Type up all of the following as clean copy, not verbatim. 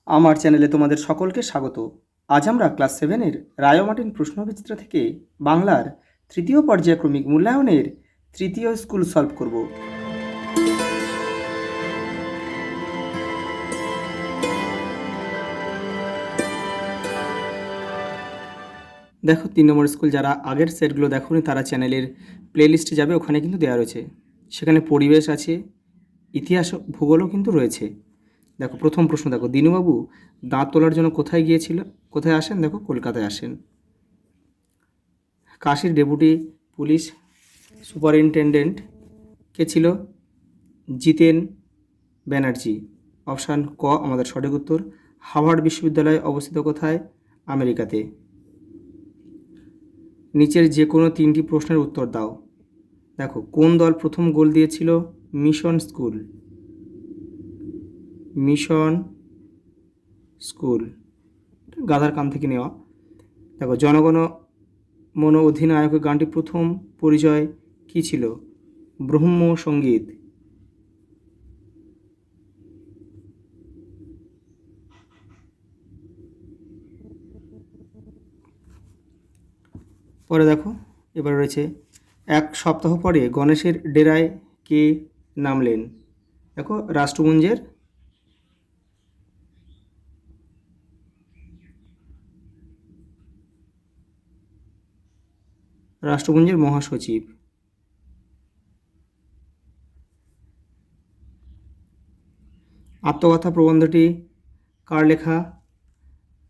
আমার চ্যানেলে তোমাদের সকলকে স্বাগত। আজ আমরা ক্লাস 7-এর রায় ও মার্টিন প্রশ্নবিচিত্র থেকে বাংলার তৃতীয় পর্যায়ক্রমিক মূল্যায়নের তৃতীয় স্কুল সলভ করব। দেখো 3 নম্বর স্কুল, যারা আগের সেটগুলো দেখোনি তারা চ্যানেলের প্লেলিস্টে যাবে, ওখানে কিন্তু দেওয়া রয়েছে। সেখানে পরিবেশ আছে, ইতিহাস, ভূগোলও কিন্তু রয়েছে। দেখো প্রথম প্রশ্ন, দেখো দিনুবাবু দাঁত তোলার জন্য কোথায় আসেন? দেখো কলকাতায় আসেন। কাশীর ডেপুটি পুলিশ সুপারিনটেন্ডেন্ট কে ছিল? জিতেন ব্যানার্জি। অপশান ক আমাদের সঠিক উত্তর। হার্ভার্ড বিশ্ববিদ্যালয় অবস্থিত কোথায়? আমেরিকাতে। নিচের যে কোনো 3টি প্রশ্নের উত্তর দাও। দেখো কোন দল প্রথম গোল দিয়েছিল? মিশন স্কুল গাধার কান থেকে নেওয়া। দেখো জনগণ মন অধিনায়কের গানটি প্রথম পরিচয় কী ছিল? ব্রহ্ম সঙ্গীত। পরে দেখো এবার রয়েছে, এক সপ্তাহ পরে গণেশের ডেরায় কে নামলেন? দেখো রাষ্ট্রপুঞ্জের মহাসচিব। আত্মকথা প্রবন্ধটি কার লেখা?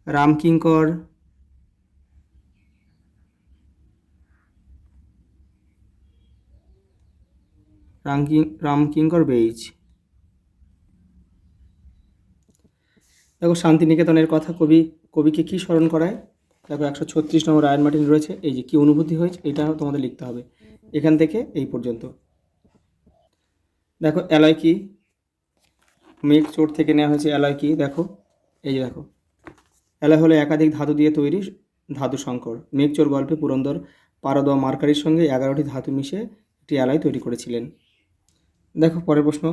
রামকিঙ্কর রামকিঙ্কর বেইজ। দেখো শান্তিনিকেতনের কথা কবিকে কি স্মরণ করায়? দেখো 136 নম্বর রায়ন মার্টিন রয়েছে। এই যে কি অনুভূতি হয়েছে এটা তোমাদের লিখতে হবে এখান থেকে এই পর্যন্ত। দেখো অ্যালয় কি? মেঘ চোট থেকে নেওয়া হয়েছে অ্যালয় কি। দেখো এই যে দেখো, অ্যালয় হলো একাধিক ধাতু দিয়ে তৈরি ধাতু সংকর। মেঘচোর গল্পে পুরন্দর পারদ মার্কারির সঙ্গে 11টি ধাতু মিশে একটি অ্যালয় তৈরি করেছিলেন। দেখো পরের প্রশ্ন,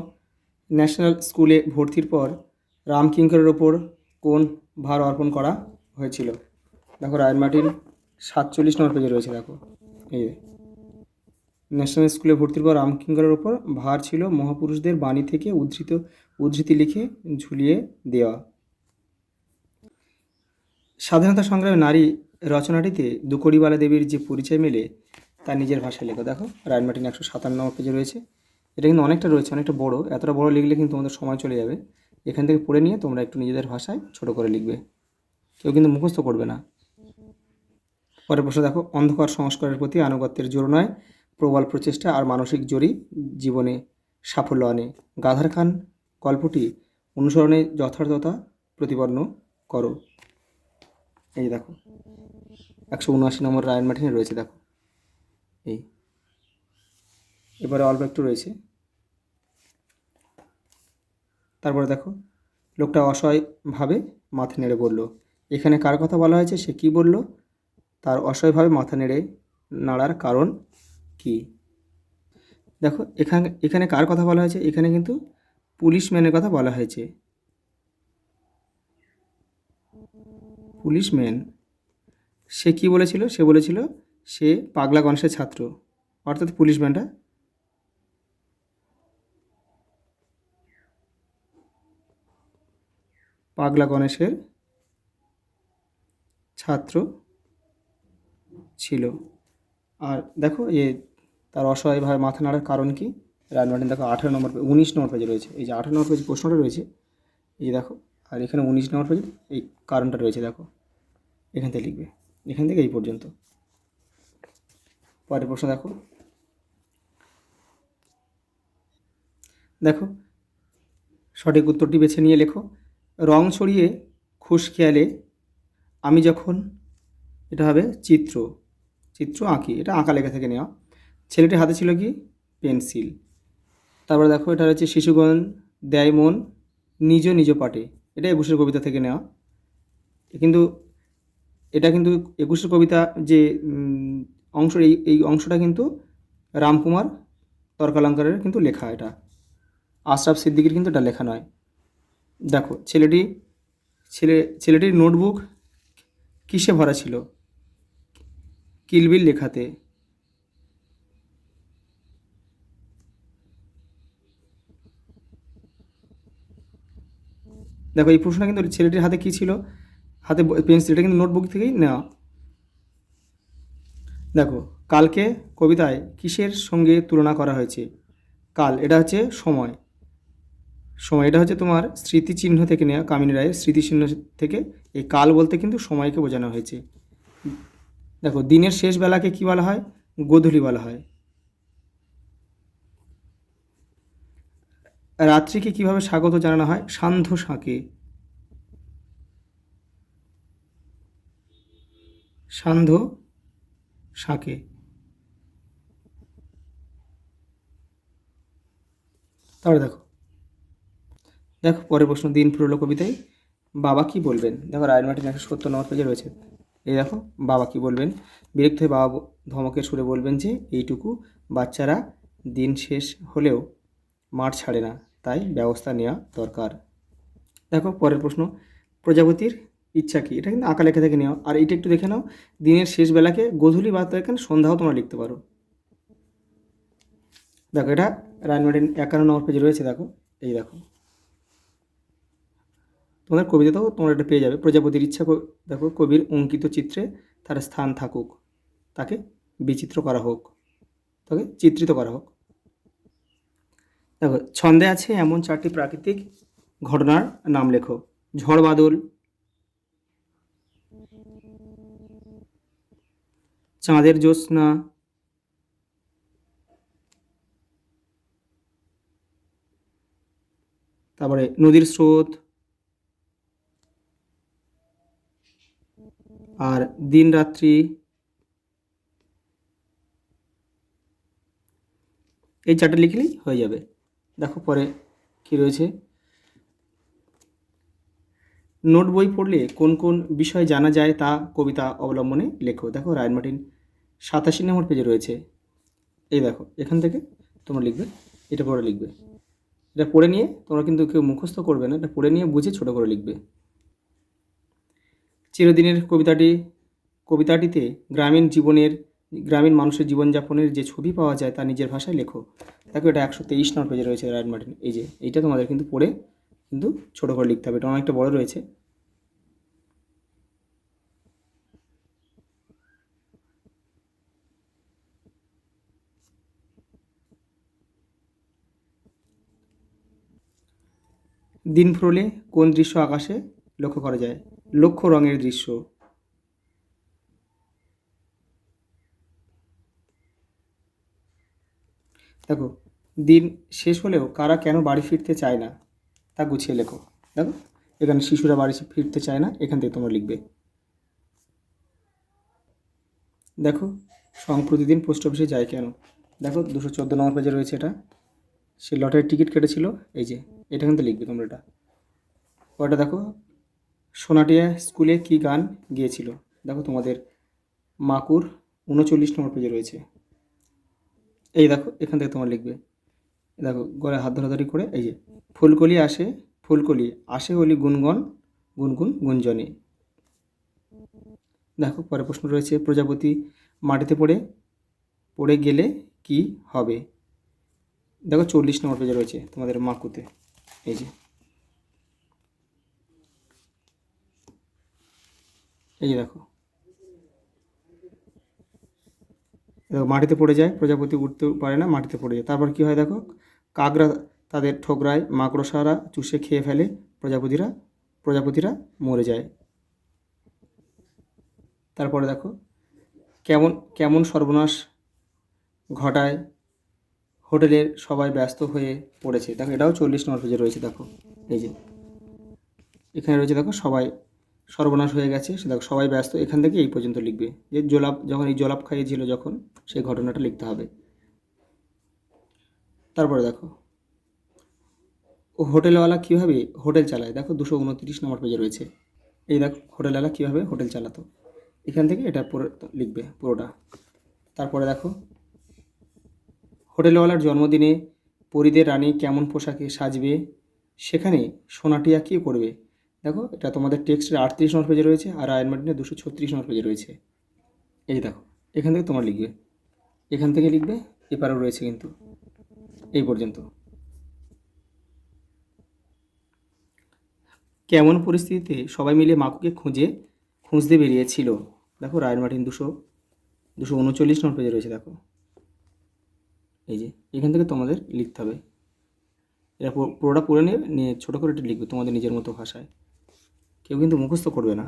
ন্যাশনাল স্কুলে ভর্তির পর রামকিঙ্করের ওপর কোন ভার অর্পণ করা হয়েছিল? দেখো রায়ন মার্টিন 47 নম্বর পেজে রয়েছে। দেখো এই ন্যাশনাল স্কুলে ভর্তির পর রামকিঙ্করের ওপর ভার ছিল মহাপুরুষদের বাণী থেকে উদ্ধৃতি লিখে ঝুলিয়ে দেওয়া। স্বাধীনতা সংগ্রামে নারী রচনাটিতে দুকড়িবালা দেবীর যে পরিচয় মেলে তা নিজের ভাষায় লেখো। দেখো রায়ন মার্টিন 157 নম্বর পেজে রয়েছে। এটা কিন্তু অনেকটা রয়েছে, অনেকটা বড়। এতটা বড় লিখলে কিন্তু তোমাদের সময় চলে যাবে। এখান থেকে পড়ে নিয়ে তোমরা একটু নিজেদের ভাষায় ছোট করে লিখবে, কেউ কিন্তু মুখস্থ করবে না। পরের প্রশ্ন দেখো, অন্ধকার সংস্কারের প্রতি আনুগত্যের জোর নয়, প্রবল প্রচেষ্টা আর মানসিক জোরই জীবনে সাফল্য আনে। গাধার খান গল্পটি অনুসরণে যথার্থতা প্রতিপন্ন করো। এই দেখো 179 নম্বর রায়ন মার্টিনে রয়েছে। দেখো এই এবারে অল্প একটু রয়েছে। তারপরে দেখো, লোকটা অসহায়ভাবে মাথা নেড়ে বলল। এখানে কার কথা বলা হয়েছে? সে কি বলল? তার অসহায়ভাবে মাথা নেড়ে নাড়ার কারণ কি? দেখো এখানে কার কথা বলা হয়েছে? এখানে কিন্তু পুলিশম্যানের কথা বলা হয়েছে। পুলিশম্যান সে কি বলেছিল? সে বলেছিল সে পাগলা গণেশের ছাত্র, অর্থাৎ পুলিশম্যানটা পাগলা গণেশের ছাত্র ছিল। আর দেখো তার অসহায়ভাবে মাথা নাড়ার কারণ কি? রায়ন মার্টিন দেখো 19 নম্বর পেজে রয়েছে। এই যে 18 নম্বর পেজে প্রশ্নটা রয়েছে, এই দেখো, আর এখানে 19 নম্বর পেজে এই কারণটা রয়েছে। দেখো এখান থেকে লিখবে, এখান থেকে এই পর্যন্ত। পরের প্রশ্ন দেখো, দেখো সঠিক উত্তরটি বেছে নিয়ে লেখো। রং ছড়িয়ে খুশ খেয়ালে আমি যখন, এটা হবে চিত্র আঁকি। এটা আঁকা লেখা থেকে নেওয়া। ছেলেটির হাতে ছিল কি? পেন্সিল। তারপরে দেখো এটা হচ্ছে শিশুগণ দেয় মন নিজ নিজ পাটে। এটা একুশের কবিতা থেকে নেওয়া। কিন্তু এটা কিন্তু একুশের কবিতা যে অংশ, এই অংশটা কিন্তু রামকুমার তর্কালঙ্কারের কিন্তু লেখা। এটা আশরাফ সিদ্দিকীর কিন্তু এটা লেখা নয়। দেখো ছেলেটি ছেলেটির নোটবুক কিসে ভরা ছিল? কিলবিল লেখাতে। দেখো এই প্রশ্নটা কিন্তু ছেলেটির হাতে কী ছিল, হাতে পেন্সিল, এটা কিন্তু নোটবুক থেকেই নেওয়া। দেখো কালকে কবিতায় কিসের সঙ্গে তুলনা করা হয়েছে? কাল এটা হচ্ছে সময়, সময় এটা হচ্ছে তোমার স্মৃতিচিহ্ন থেকে নেওয়া, কামিনী রায়ের স্মৃতিচিহ্ন থেকে এই কাল বলতে কিন্তু সময়কে বোঝানো হয়েছে। দেখো দিনের শেষ বেলাকে কি বলা হয়? গোধূলি বলা হয়। রাত্রিকে কিভাবে স্বাগত জানানো হয়? সান্ধ্য শাঁকে। সান্ধ্য শাঁকে। তাহলে দেখো দেখো পরের প্রশ্ন, দিন ফুরলো কবিতায় বাবা কি বলবেন? দেখো রায়ের মার্টিন 170 নম্বর পেজে রয়েছে। এই দেখো বাবা কি বলবেন। বিরক্ত হয়ে বাবা ধমকের সুরে বলবেন যে এইটুকু বাচ্চারা দিন শেষ হলেও মাঠ ছাড়ে না, তাই ব্যবস্থা নেওয়া দরকার। দেখো পরের প্রশ্ন, প্রজাপতির ইচ্ছা কি? এটা কিন্তু আঁকা লেখা থেকে নেওয়া। আর এইটা একটু দেখে নাও, দিনের শেষ বেলাকে গোধূলি বা এখানে সন্ধ্যাও তোমরা লিখতে পারো। দেখো এটা রায়ের মার্টিন 51 নম্বর পেজে রয়েছে। দেখো এই দেখো তোমাদের কবিতাতেও তোমরা এটা পেয়ে যাবে। প্রজাপতির ইচ্ছা, দেখো কবির অঙ্কিত চিত্রে তার স্থান থাকুক, তাকে বিচিত্র করা হোক, তাকে চিত্রিত করা হোক। দেখো ছন্দে আছে এমন 4টি প্রাকৃতিক ঘটনার নাম লেখো। ঝড় বাদল, চাঁদের জ্যোৎস্না, তারপরে নদীর স্রোত, আর দিন রাত্রি। এই 4টা লিখলেই হয়ে যাবে। দেখো পরে কি রয়েছে, নোট বই পড়লে কোন কোন বিষয় জানা যায় তা কবিতা অবলম্বনে লেখো। দেখো রায়ের মার্টিন 87 নম্বর পেজে রয়েছে। এই দেখো এখান থেকে তোমরা লিখবে, এটা পড়ে লিখবে। এটা পড়ে নিয়ে তোমরা কিন্তু কেউ মুখস্থ করবে না, এটা পড়ে নিয়ে বুঝে ছোট করে লিখবে। চিরদিনের কবিতাটিতে গ্রামীণ মানুষের জীবনযাপনের যে ছবি পাওয়া যায় তা নিজের ভাষায় লেখো। দেখো এটা 123 নম্বর পেজে রয়েছে রায়ের মার্টিন। এই যে এইটা তোমাদের কিন্তু পড়ে কিন্তু ছোট করে লিখতে হবে, এটা অনেকটা বড় রয়েছে। দিন ফুরলে কোন দৃশ্য আকাশে লক্ষ্য করা যায়? লক্ষ্য রঙের দৃশ্য। দেখো দিন শেষ হলেও কারা কেন বাড়ি ফিরতে চায় না তা গুছিয়ে লেখো। দেখো এখানে শিশুরা বাড়ি ফিরতে চায় না, এখান থেকে তোমরা লিখবে। দেখো প্রতিদিন পোস্ট অফিসে যায় কেন? দেখো 214 নম্বর পেজে রয়েছে এটা। সে লটারির টিকিট কেটেছিল, এই যে এটা কিন্তু লিখবে তোমরা এটা। ওটা দেখো সোনাটিয়া স্কুলে কি গান গিয়েছিল? দেখো তোমাদের মাকুর 39 নম্বর পেজে রয়েছে। এই দেখো এখান থেকে তোমরা লিখবে। দেখো গলায় হাত ধরাধরি করে, এই যে ফুলকলি আসে হলি গুনগুন গুনগুন গুঞ্জনে। দেখো পরে প্রশ্ন রয়েছে, প্রজাপতি মাটিতে পড়ে গেলে কি হবে? দেখো 40 নম্বর পেজে রয়েছে তোমাদের মাকুতে। এই যে দেখো মাটিতে পড়ে যায়, প্রজাপতি উঠতে পারে না, মাটিতে পড়ে যায়। তারপর কি হয় দেখো, কাকরা তাদের ঠোকরায়, মাকড়সারা চুষে খেয়ে ফেলে, প্রজাপতিরা মরে যায়। তারপরে দেখো কেমন কেমন সর্বনাশ ঘটায়, হোটেলের সবাই ব্যস্ত হয়ে পড়েছে। দেখো এটাও 40 নম্বর পেজে রয়েছে। দেখো এই যে এখানে রয়েছে, দেখো সবাই সর্বনাশ হয়ে গেছে, সে দেখো সবাই ব্যস্ত, এখান থেকে এই পর্যন্ত লিখবে যে যখন এই জলাপ খাইয়েছিল যখন, সেই ঘটনাটা লিখতে হবে। তারপরে দেখো হোটেলওয়ালা কীভাবে হোটেল চালায়? দেখো 229 নম্বর পেজে রয়েছে। এই দেখো হোটেলওয়ালা কীভাবে হোটেল চালাতো, এখান থেকে এটা পুরো লিখবে পুরোটা। তারপরে দেখো হোটেলওয়ালার জন্মদিনে পরীদের রানী কেমন পোশাকে সাজবে, সেখানে সোনাটিয়া কী করবে? দেখো এটা তোমাদের টেক্সটের 38 নম্বর পেজে রয়েছে, আর রায়ন মার্টিনের 236 নম্বর পেজে রয়েছে। এই দেখো, এখান থেকে তোমার লিখবে, এখান থেকে লিখবে, এপারেও রয়েছে কিন্তু এই পর্যন্ত। কেমন পরিস্থিতিতে সবাই মিলে মাকুকে খুঁজতে বেরিয়েছিল? দেখো রায়ন মার্টিন 239 নম্বর পেজে রয়েছে। দেখো এই যে এখান থেকে তোমাদের লিখতে হবে, এটা পুরোটা পড়ে নিয়ে ছোটো করে এটা লিখবে তোমাদের নিজের মতো ভাষায়, কেউ কিন্তু মুখস্থ করবে না।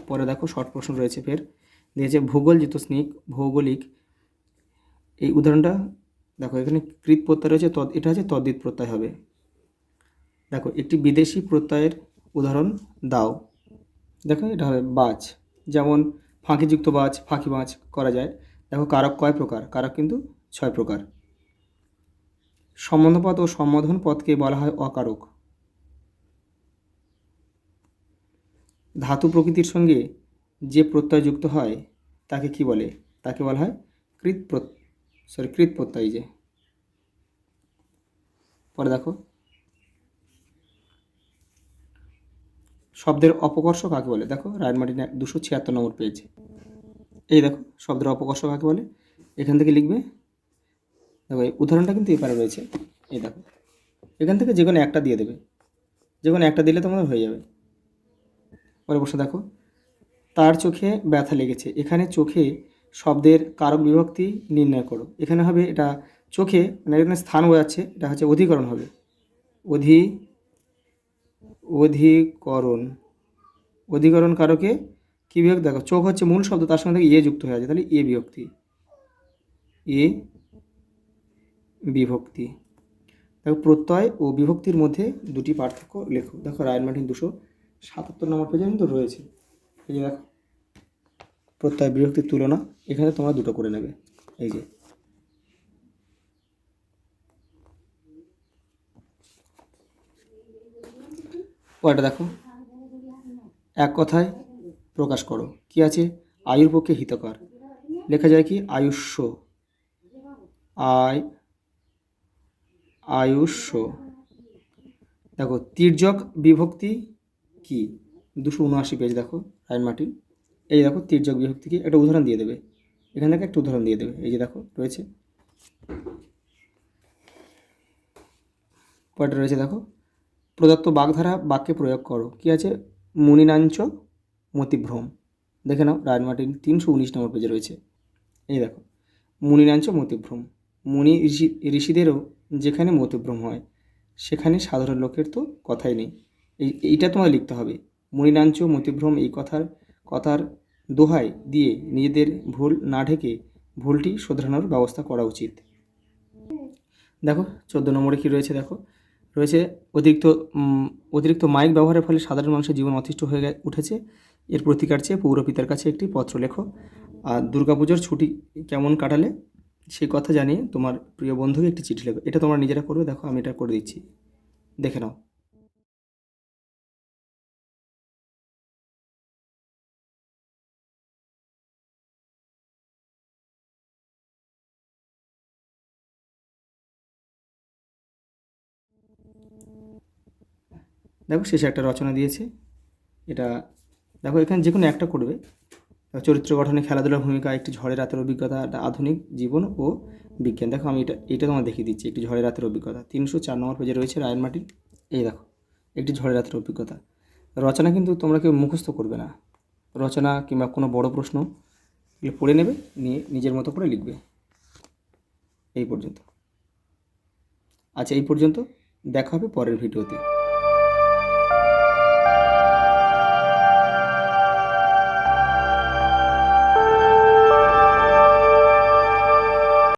পরে দেখো শর্ট প্রশ্ন রয়েছে, ফের দিয়েছে ভূগোল জিতোস্নিক ভৌগোলিক। এই উদাহরণটা দেখো, এখানে কৃত প্রত্যয় রয়েছে, এটা হচ্ছে তদ্ধিত প্রত্যয় হবে। দেখো একটি বিদেশি প্রত্যয়ের উদাহরণ দাও। দেখো এটা হবে বাজ, যেমন ফাঁকিযুক্ত বাজ, ফাঁকি বাজ করা যায়। দেখো কারক কয় প্রকার? কারক কিন্তু 6 প্রকার। সম্বন্ধপদ ও সম্বোধন পদকে বলা হয় অকারক। ধাতু প্রকৃতির সঙ্গে যে প্রত্যয় যুক্ত হয় তাকে কি বলে? তাকে বলা হয় কৃত প্রত্যয়। যে পরে দেখো শব্দের অপকর্ষ কাকে বলে? দেখো রায়ন মার্টিন 276 নম্বর পেজ। এই দেখো শব্দের অপকর্ষ কাকে বলে, এখান থেকে লিখবে। দেখো এই উদাহরণটা কিন্তু এপারে রয়েছে, এই দেখো এখান থেকে যে কোনো একটা দিয়ে দেবে, যে কোনো একটা দিলে তোমাদের হয়ে যাবে। পরে বসে দেখো, তার চোখে ব্যথা লেগেছে। এখানে চোখে শব্দের কারক বিভক্তি নির্ণয় করো। এখানে হবে এটা চোখে, মানে এখানে স্থান বোঝাচ্ছে, এটা হচ্ছে অধিকরণ হবে। অধিকরণ কারকে কী বিভক্তি? দেখো চোখ হচ্ছে মূল শব্দ, তার সঙ্গে ইয়ে যুক্ত হয়ে আছে, তাহলে এ বিভক্তি। দেখো প্রত্যয় ও বিভক্তির মধ্যে দুটি পার্থক্য লেখো। দেখো রায়ন মার্টিন 277 নম্বর পেজে কিন্তু রয়েছে। এই যে দেখো প্রত্যয় বিভক্তির তুলনা, এখানে তোমরা দুটো করে নেবে। এই যে ওটা দেখো, এক কথায় প্রকাশ করো। কি আছে? আয়ুর পক্ষে হিতকর, লেখা যায় কি? আয়ুষ্য। দেখো তির্যক বিভক্তি কি? 279 পেজ দেখো রায়ন মার্টিন। এই দেখো তির্যক বিভক্তি কি, একটা উদাহরণ দিয়ে দেবে, এখান থেকে একটা উদাহরণ দিয়ে দেবে। এই যে দেখো রয়েছে, পরেরটা রয়েছে দেখো, প্রদত্ত বাগধারা বাক্যে প্রয়োগ করো। কি আছে? মুনিনাঞ্চ মতিভ্রম। দেখে নাও রায়ন মার্টিন 319 নম্বর পেজে রয়েছে। এই দেখো মুনিনাঞ্চ মতিভ্রম, ঋষিদেরও যেখানে মতিভ্রম হয় সেখানে সাধারণ লোকের তো কথাই নেই। এইটা তোমায় লিখতে হবে, মুনিনাঞ্চ মতিভ্রম। এই কথার দোহাই দিয়ে নিজেদের ভুল না ঢেকে ভুলটি শোধরানোর ব্যবস্থা করা উচিত। দেখো 14 নম্বরে কী রয়েছে? দেখো রয়েছে অতিরিক্ত মাইক ব্যবহারের ফলে সাধারণ মানুষের জীবন অতিষ্ঠ হয়ে উঠেছে। এর প্রতিকার চেয়ে পৌরপিতার কাছে একটি পত্র লেখো। আর দুর্গাপুজোর ছুটি কেমন কাটালে সেই কথা জানিয়ে তোমার প্রিয় বন্ধুকে একটি চিঠি লেখো। এটা তোমরা নিজেরা করবে। দেখো আমি এটা করে দিচ্ছি, দেখে নাও। দেখো শেষে একটা রচনা দিয়েছে, এটা দেখো এখানে যে কোনো একটা করবে। চরিত্র গঠনে খেলাধুলার ভূমিকা, একটি ঝড়ের রাতের অভিজ্ঞতা, একটা আধুনিক জীবন ও বিজ্ঞান। দেখো আমি এটা তোমার দেখিয়ে দিচ্ছি, একটি ঝড়ের রাতের অভিজ্ঞতা। 304 নম্বর পেজে রয়েছে রায়ন মার্টিন। এই দেখো একটি ঝড়ের রাতের অভিজ্ঞতা। রচনা কিন্তু তোমরা কেউ মুখস্থ করবে না, রচনা কিংবা কোনো বড় প্রশ্ন এগুলো পড়ে নেবে, নিয়ে নিজের মতো করে লিখবে। এই পর্যন্ত। আচ্ছা এই পর্যন্ত, দেখা হবে পরের ভিডিওতে।